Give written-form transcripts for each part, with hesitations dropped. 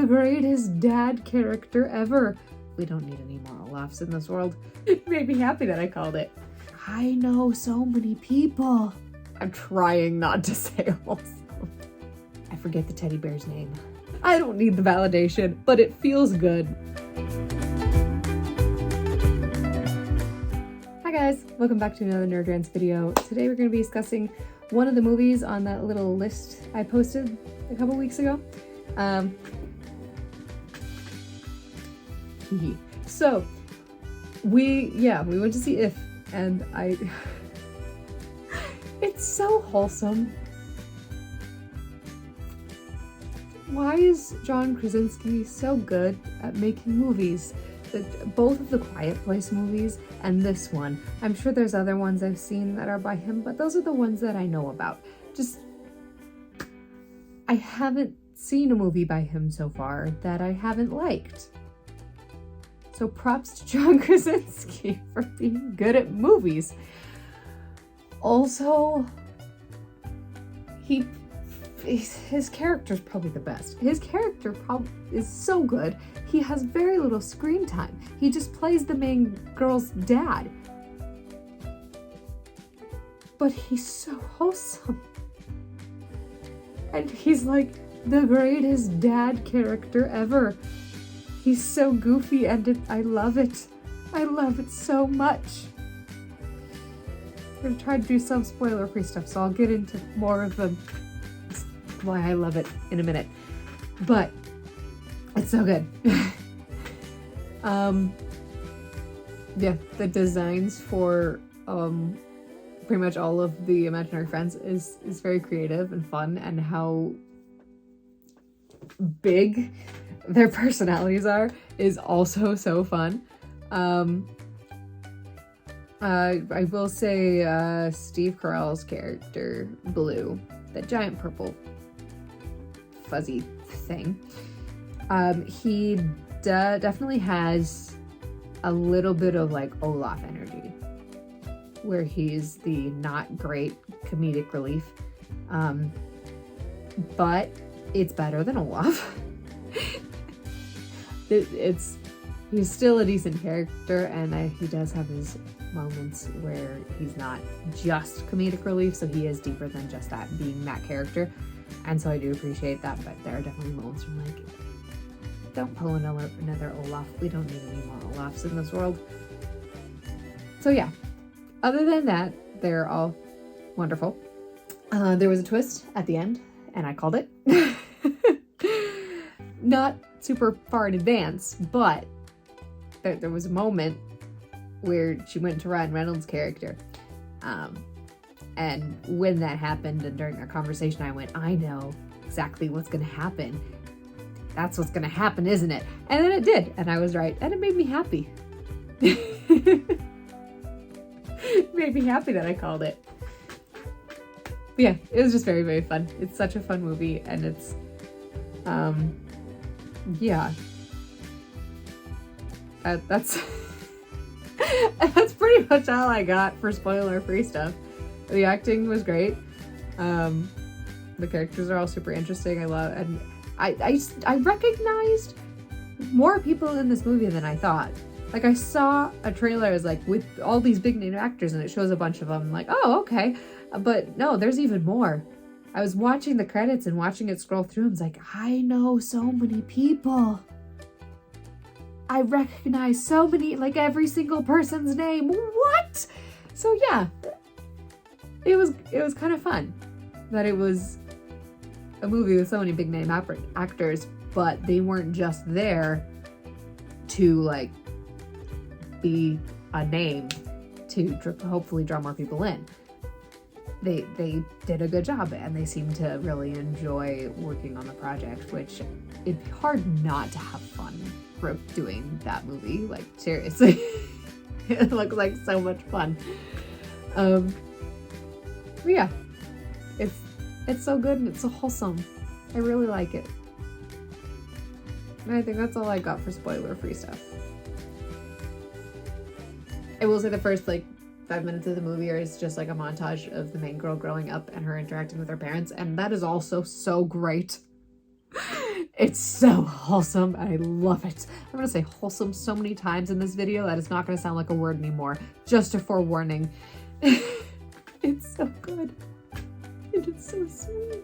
the greatest dad character ever. We don't need any more Olafs in this world. It made me happy that I called it. I know so many people. I'm trying not to say wholesome. I forget the teddy bear's name. I don't need the validation, but it feels good. Hi guys, welcome back to another Nerd Rants video. Today we're going to be discussing one of the movies on that little list I posted a couple weeks ago. So we went to see If, and it's so wholesome. Why is John Krasinski so good at making movies? Both of the Quiet Place movies and this one. I'm sure there's other ones I've seen that are by him, but those are the ones that I know about. I haven't seen a movie by him so far that I haven't liked. So props to John Krasinski for being good at movies. Also, his character's probably the best. His character is so good. He has very little screen time. He just plays the main girl's dad. But he's so wholesome. And he's like the greatest dad character ever. He's so goofy and I love it. I love it so much. I'm gonna try to do some spoiler-free stuff, so I'll get into more of why I love it in a minute. But it's so good. Yeah, the designs for pretty much all of the imaginary friends is very creative and fun, and how big their personalities are is also so fun. I will say Steve Carell's character, Blue, that giant purple fuzzy thing, he definitely has a little bit of like Olaf energy, where he's the not great comedic relief, but it's better than Olaf. He's still a decent character, and he does have his moments where he's not just comedic relief, so he is deeper than just that, being that character, and so I do appreciate that. But there are definitely moments where I'm like, don't pull another Olaf. We don't need any more Olafs in this world. So yeah, other than that, they're all wonderful. There was a twist at the end, and I called it. Not super far in advance, but there was a moment where she went to Ryan Reynolds' character, and when that happened, and during our conversation, I went, I know exactly what's gonna happen. That's what's gonna happen, isn't it? And then it did, and I was right, and it made me happy. It made me happy that I called it. But yeah, it was just very, very fun. It's such a fun movie, and it's yeah, that's that's pretty much all I got for spoiler-free stuff. The acting was great. The characters are all super interesting. I love, and I recognized more people in this movie than I thought. Like, I saw a trailer as like with all these big name actors, and it shows a bunch of them. I'm like, oh, okay, but no, there's even more. I was watching the credits and watching it scroll through, and I was like, I know so many people. I recognize so many, like every single person's name. What? So yeah, it was kind of fun that it was a movie with so many big name actors, but they weren't just there to like be a name to hopefully draw more people in. They did a good job, and they seemed to really enjoy working on the project, which it'd be hard not to have fun doing that movie. Like, seriously. It looks like so much fun. But yeah, it's so good, and it's so wholesome. I really like it. And I think that's all I got for spoiler-free stuff. I will say the first 5 minutes of the movie is just like a montage of the main girl growing up and her interacting with her parents, and that is also so great. It's so wholesome. I love it. I'm gonna say wholesome so many times in this video that it's not gonna sound like a word anymore. Just a forewarning. It's so good. And it's so sweet.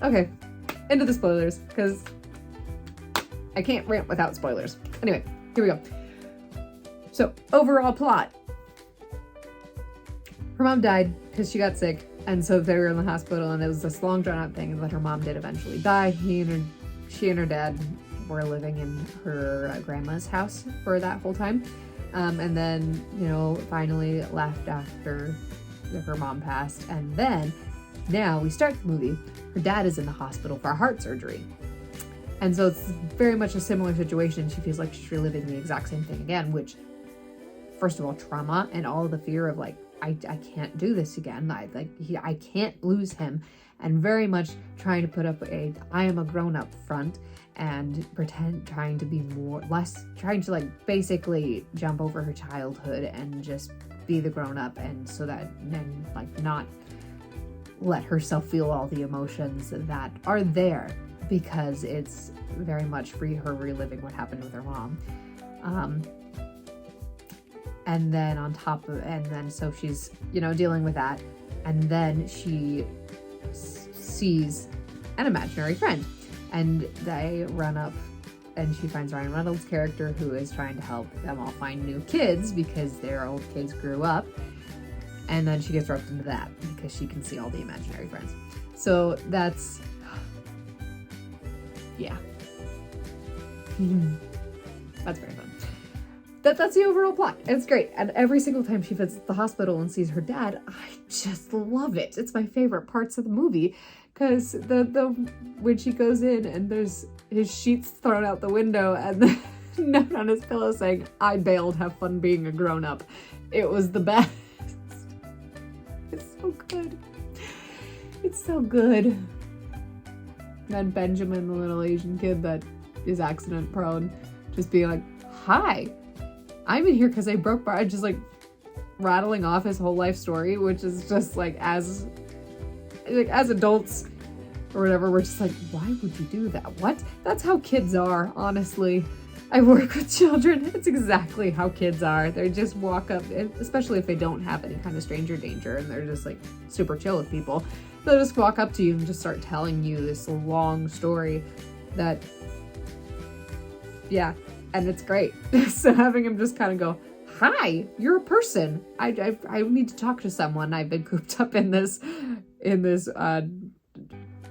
Okay, into the spoilers, because I can't rant without spoilers. Anyway, here we go. So, overall plot. Her mom died because she got sick, and so they were in the hospital, and it was this long drawn out thing that her mom did eventually die. She and her dad were living in her grandma's house for that whole time. And then, you know, finally left after her mom passed. And then, now we start the movie. Her dad is in the hospital for a heart surgery. And so it's very much a similar situation. She feels like she's reliving the exact same thing again, which, first of all, trauma and all the fear of like, I can't do this again. I can't lose him. And very much trying to put up I am a grown-up front and trying to be trying to like basically jump over her childhood and just be the grown-up, and so that then like not let herself feel all the emotions that are there, because it's very much her reliving what happened with her mom. And then so she's, you know, dealing with that, and then she sees an imaginary friend, and they run up, and she finds Ryan Reynolds' character, who is trying to help them all find new kids because their old kids grew up, and then she gets roped into that because she can see all the imaginary friends. So that's, yeah. That's very fun. That's the overall plot. It's great. And every single time she visits the hospital and sees her dad, I just love it. It's my favorite parts of the movie, because when she goes in and there's his sheets thrown out the window and the note on his pillow saying, "I bailed, have fun being a grown-up." It was the best. It's so good. It's so good. And Benjamin, the little Asian kid that is accident prone, just being like, "Hi, I'm in here because I broke my," just like rattling off his whole life story, which is just like as adults or whatever, we're just like, why would you do that? What? That's how kids are, honestly. I work with children. It's exactly how kids are. They just walk up, especially if they don't have any kind of stranger danger and they're just like super chill with people. They'll just walk up to you and just start telling you this long story that, yeah, and it's great. So having him just kind of go, "Hi, you're a person. I need to talk to someone. I've been cooped up in this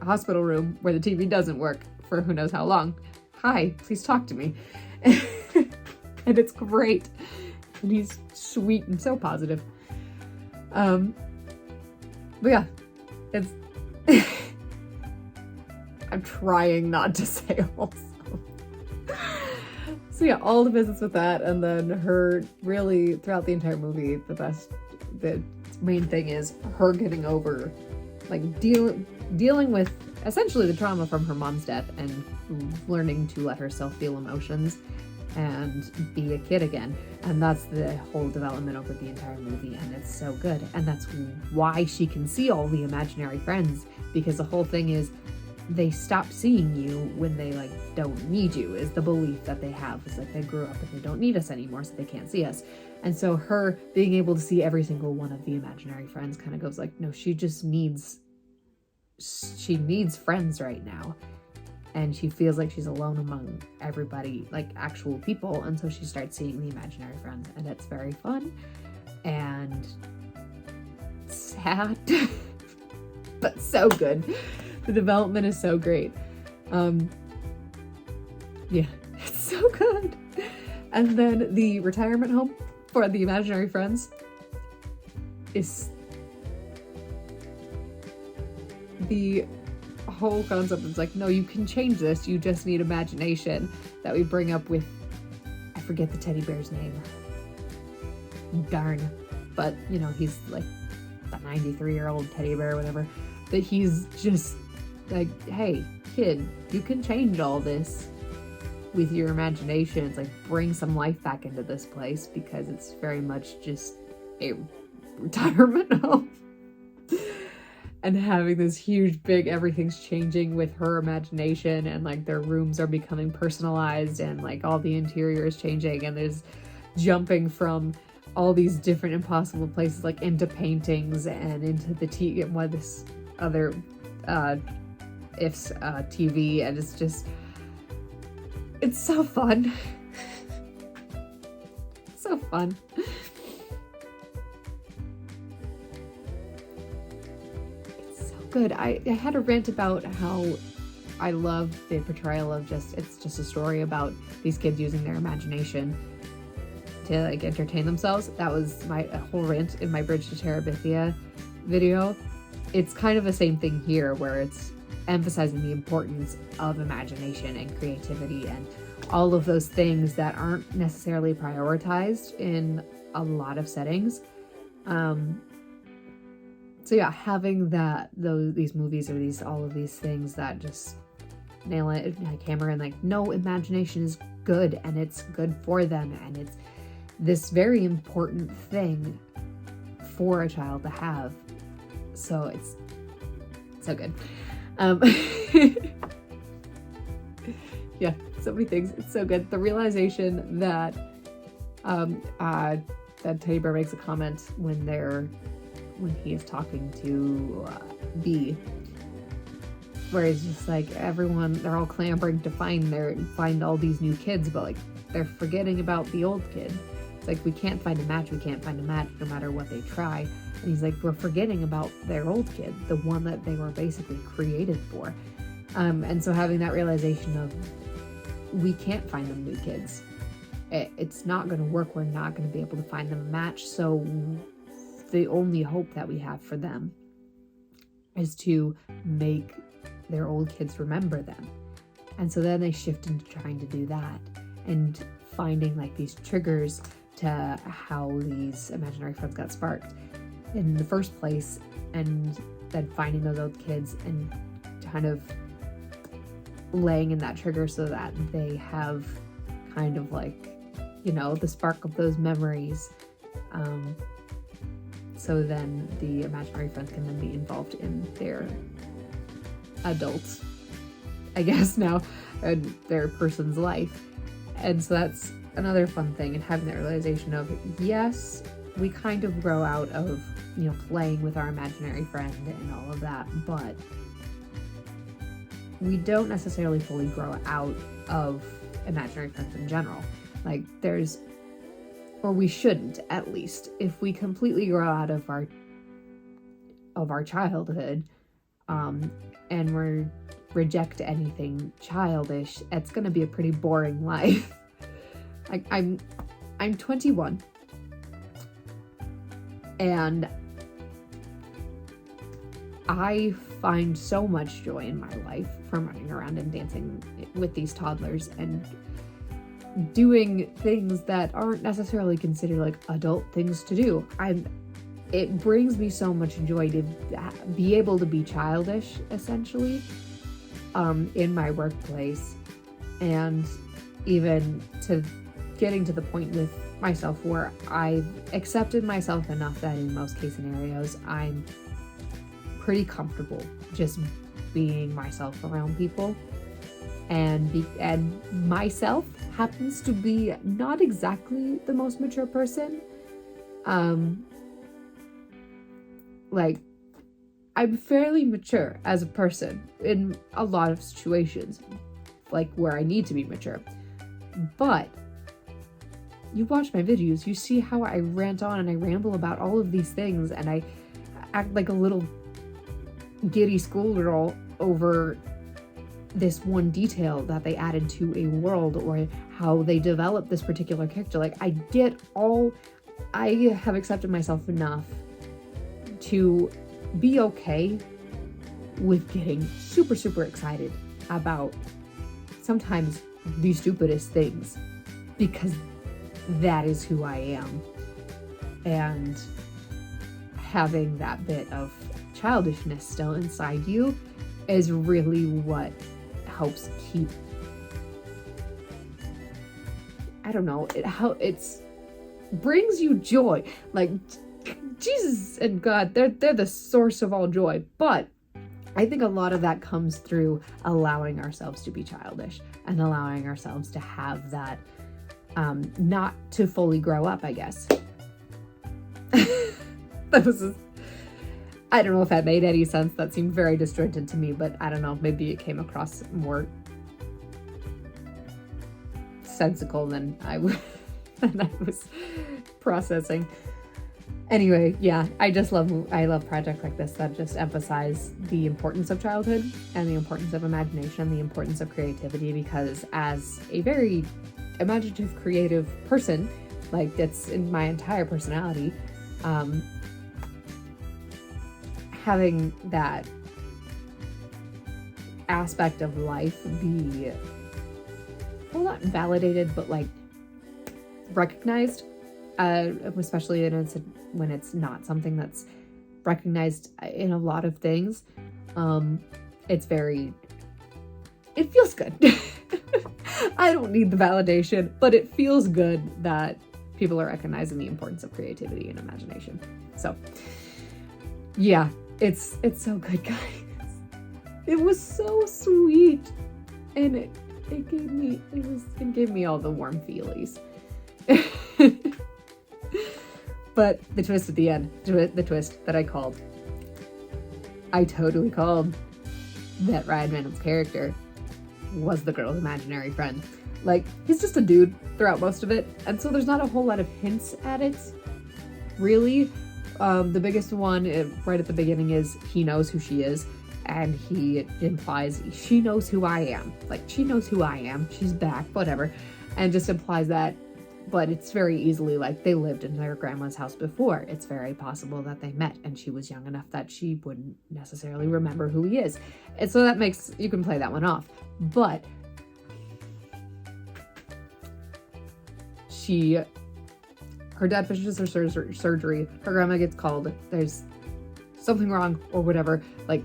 hospital room where the TV doesn't work for who knows how long. Hi, please talk to me." And it's great. And he's sweet and so positive. But yeah, it's I'm trying not to say wholesome. So yeah, all the visits with that, and then her really throughout the entire movie, the main thing is her getting over, like dealing with essentially the trauma from her mom's death and learning to let herself feel emotions and be a kid again. And that's the whole development over the entire movie, and it's so good. And that's why she can see all the imaginary friends, because the whole thing is they stop seeing you when they like don't need you, is the belief that they have. It's like they grew up and they don't need us anymore, so they can't see us. And so her being able to see every single one of the imaginary friends kind of goes like, no, she needs friends right now. And she feels like she's alone among everybody, like actual people. And so she starts seeing the imaginary friends, and it's very fun and sad, but so good. The development is so great. Yeah, it's so good. And then the retirement home for the imaginary friends is the whole concept. It's like, no, you can change this. You just need imagination. That we bring up with, I forget the teddy bear's name. Darn. But, you know, he's like a 93-year-old teddy bear or whatever. That he's just like, hey, kid, you can change all this with your imagination. It's like, bring some life back into this place, because it's very much just a retirement home. and having this huge big everything's changing with her imagination, and like their rooms are becoming personalized, and like all the interior is changing, and there's jumping from all these different impossible places, like into paintings and into the this other ifs TV, and it's so fun. So fun. It's so good. I had a rant about how I love the portrayal of it's just a story about these kids using their imagination to like entertain themselves. That was my whole rant in my Bridge to Terabithia video. It's kind of the same thing here, where it's emphasizing the importance of imagination and creativity and all of those things that aren't necessarily prioritized in a lot of settings. So yeah, having these movies or all of these things that just nail it, like hammer in, like, no, imagination is good and it's good for them, and it's this very important thing for a child to have. So it's so good. Yeah, so many things. It's so good. The realization that that Teddy Bear makes a comment when he is talking to B, where he's just like, they're all clamoring to find all these new kids, but like they're forgetting about the old kid. It's like, we can't find a match no matter what they try. And he's like, we're forgetting about their old kid, the one that they were basically created for. And so having that realization of, we can't find them new kids. It's not going to work. We're not going to be able to find them a match. So the only hope that we have for them is to make their old kids remember them. And so then they shift into trying to do that and finding like these triggers to how these imaginary friends got sparked in the first place, and then finding those old kids and kind of laying in that trigger so that they have kind of like, the spark of those memories. So then the imaginary friends can then be involved in their adults, I guess now, and their person's life. And so that's another fun thing, and having that realization of, yes, we kind of grow out of, playing with our imaginary friend and all of that, but we don't necessarily fully grow out of imaginary friends in general. Like or we shouldn't, at least. If we completely grow out of our childhood, and reject anything childish, it's gonna be a pretty boring life. Like, I'm 21, and I find so much joy in my life from running around and dancing with these toddlers and doing things that aren't necessarily considered like adult things to do. It brings me so much joy to be able to be childish, essentially, in my workplace, and even to getting to the point with myself where I've accepted myself enough that in most case scenarios I'm pretty comfortable just being myself around people, and myself happens to be not exactly the most mature person. Like, I'm fairly mature as a person in a lot of situations, like where I need to be mature. But you watch my videos, you see how I rant on and I ramble about all of these things, and I act like a little giddy schoolgirl over this one detail that they added to a world, or how they developed this particular character. Like, I have accepted myself enough to be okay with getting super, super excited about sometimes the stupidest things, because that is who I am. And having that bit of childishness still inside you is really what helps keep, I don't know, it brings you joy. Like, Jesus and God, they're the source of all joy. But I think a lot of that comes through allowing ourselves to be childish and allowing ourselves to have that, not to fully grow up, I guess. I don't know if that made any sense. That seemed very disjointed to me, but I don't know. Maybe it came across more sensical than I was processing. Anyway, yeah, I love projects like this that just emphasize the importance of childhood and the importance of imagination, the importance of creativity, because as a very imaginative, creative person, like that's in my entire personality, having that aspect of life be, well, not validated, but like recognized, especially when it's not something that's recognized in a lot of things, it feels good. I don't need the validation, but it feels good that people are recognizing the importance of creativity and imagination. So yeah, it's so good, guys. It was so sweet, and it gave me all the warm feelies. But the twist at the end, the twist that I totally called, that Ryan Reynolds' character was the girl's imaginary friend. Like, he's just a dude throughout most of it, and so there's not a whole lot of hints at it, really. The biggest one right at the beginning is he knows who she is, and he implies she knows who I am. Like, she knows who I am, she's back, whatever, and just implies that. But it's very easily like they lived in their grandma's house before. It's very possible that they met and she was young enough that she wouldn't necessarily remember who he is. And so that makes, you can play that one off. But her dad finishes her surgery, her grandma gets called, there's something wrong or whatever, like,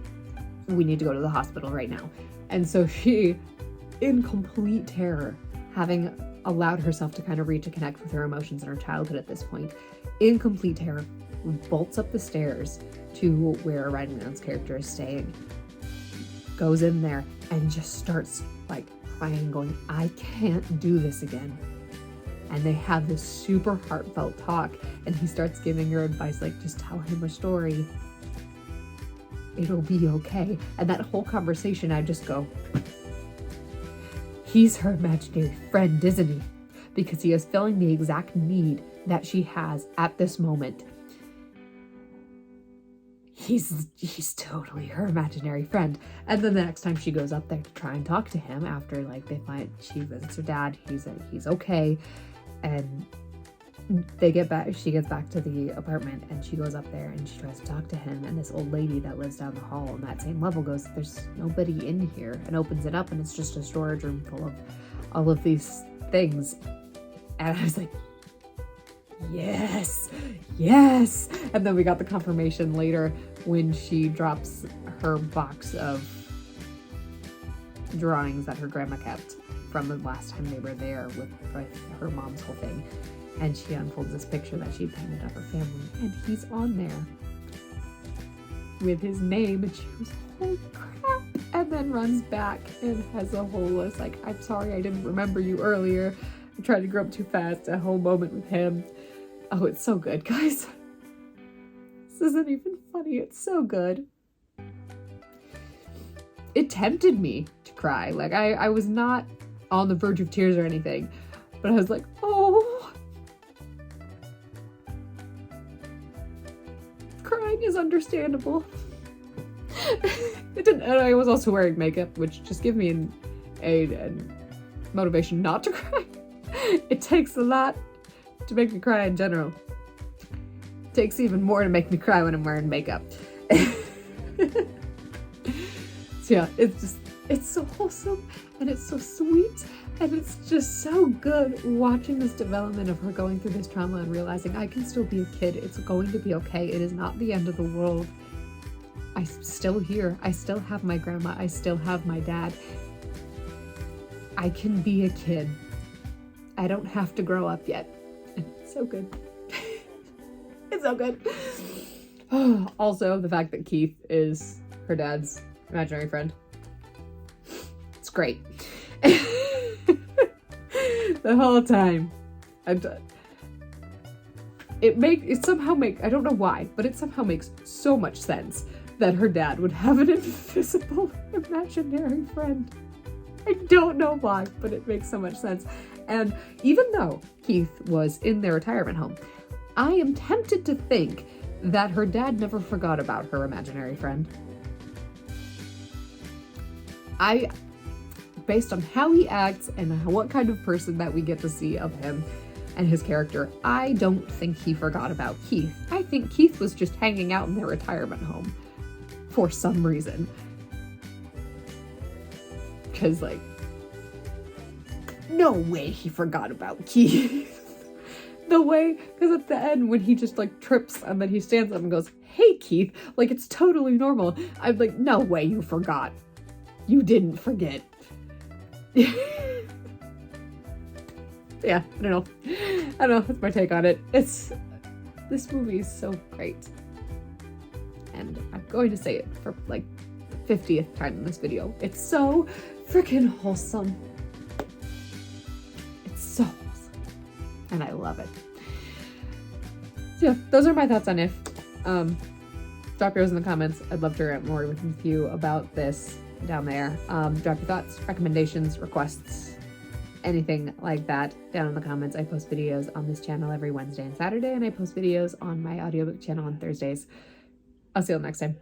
we need to go to the hospital right now. And so she, in complete terror, having allowed herself to kind of reconnect with her emotions and her childhood at this point, in complete terror, bolts up the stairs to where Ryan Reynolds' character is staying, goes in there and just starts like crying, going, I can't do this again. And they have this super heartfelt talk, and he starts giving her advice like, just tell him a story, it'll be okay. And that whole conversation, I just go, he's her imaginary friend, isn't he? Because he is filling the exact need that she has at this moment. He's totally her imaginary friend. And then the next time she goes up there to try and talk to him, after like they find she visits her dad, he's okay, and she gets back to the apartment and she goes up there and she tries to talk to him, and this old lady that lives down the hall on that same level goes, there's nobody in here, and opens it up and it's just a storage room full of all of these things. And I was like, yes. And then we got the confirmation later when she drops her box of drawings that her grandma kept from the last time they were there with her mom's whole thing. And she unfolds this picture that she painted of her family, and he's on there with his name, and she goes, holy crap, and then runs back and has a whole list like, I'm sorry I didn't remember you earlier, I tried to grow up too fast, a whole moment with him. Oh, it's so good, guys. This isn't even funny, it's so good. It tempted me to cry, like I was not on the verge of tears or anything, but I was like, oh, crying is understandable. It didn't. And I was also wearing makeup, which just gave me a motivation not to cry. It takes a lot to make me cry in general. It takes even more to make me cry when I'm wearing makeup. So yeah, it's so wholesome and it's so sweet, and it's just so good watching this development of her going through this trauma and realizing I can still be a kid. It's going to be okay. It is not the end of the world. I'm still here. I still have my grandma. I still have my dad. I can be a kid. I don't have to grow up yet. And it's so good. It's so good. Also, the fact that Keith is her dad's imaginary friend. It's great. The whole time. It somehow I don't know why, but it somehow makes so much sense that her dad would have an invisible imaginary friend. I don't know why, but it makes so much sense. And even though Keith was in their retirement home, I am tempted to think that her dad never forgot about her imaginary friend. Based on how he acts and what kind of person that we get to see of him and his character, I don't think he forgot about Keith. I think Keith was just hanging out in their retirement home for some reason. Because, like, no way he forgot about Keith. The way, because at the end when he just like trips and then he stands up and goes, "Hey Keith," like it's totally normal. I'm like, no way you forgot. You didn't forget. Yeah, I don't know. That's my take on it. This movie is so great. And I'm going to say it for like the 50th time in this video. It's so freaking wholesome. It's so wholesome. And I love it. So yeah, those are my thoughts on If. Drop yours in the comments. I'd love to rant more with you about this down there. Drop your thoughts, recommendations, requests, anything like that down in the comments. I post videos on this channel every Wednesday and Saturday, and I post videos on my audiobook channel on Thursdays. I'll see you next time.